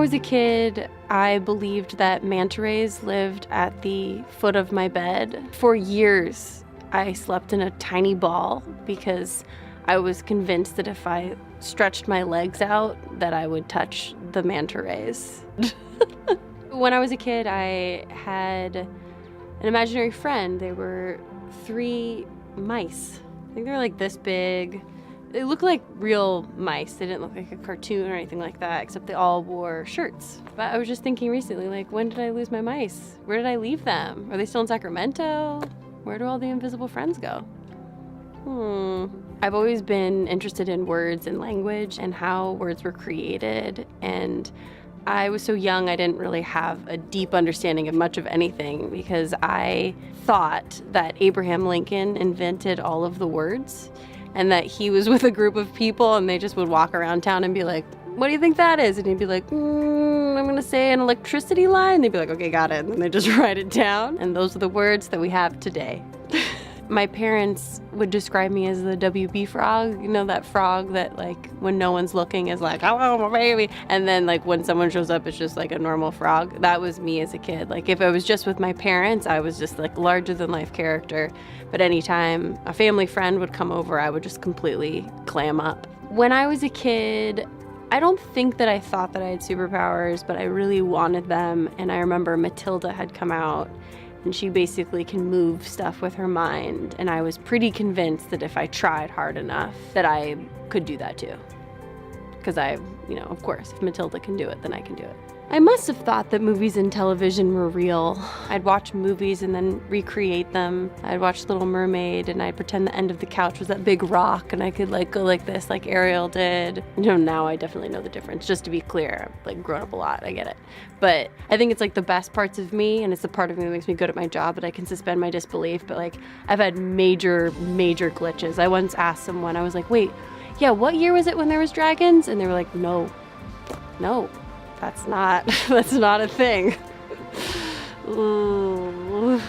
was a kid, I believed that manta rays lived at the foot of my bed. For years, I slept in a tiny ball because I was convinced that if I stretched my legs out, that I would touch the manta rays. When I was a kid, I had an imaginary friend. They were 3 mice. I think they were like this big. They looked like real mice. They didn't look like a cartoon or anything like that, except they all wore shirts. But I was just thinking recently, like, when did I lose my mice? Where did I leave them? Are they still in Sacramento? Where do all the invisible friends go? I've always been interested in words and language and how words were created. And I was so young, I didn't really have a deep understanding of much of anything because I thought that Abraham Lincoln invented all of the words and that he was with a group of people and they just would walk around town and be like, what do you think that is? And he'd be like, I'm gonna say an electricity line. They'd be like, okay, got it. And they just write it down. And those are the words that we have today. My parents would describe me as the WB frog, you know, that frog that like when no one's looking is like, oh, my baby. And then like when someone shows up, it's just like a normal frog. That was me as a kid. Like if I was just with my parents, I was just like larger than life character. But anytime a family friend would come over, I would just completely clam up. When I was a kid, I don't think that I thought that I had superpowers, but I really wanted them. And I remember Matilda had come out and she basically can move stuff with her mind. And I was pretty convinced that if I tried hard enough, that I could do that too. Because of course, if Matilda can do it, then I can do it. I must have thought that movies and television were real. I'd watch movies and then recreate them. I'd watch Little Mermaid and I'd pretend the end of the couch was that big rock and I could like go like this like Ariel did. Now I definitely know the difference. Just to be clear, I've like grown up a lot, I get it. But I think it's like the best parts of me and it's the part of me that makes me good at my job, but I can suspend my disbelief. But like I've had major glitches. I once asked someone, I was like, wait, yeah, what year was it when there was dragons? And they were like, no. That's not a thing. Ooh.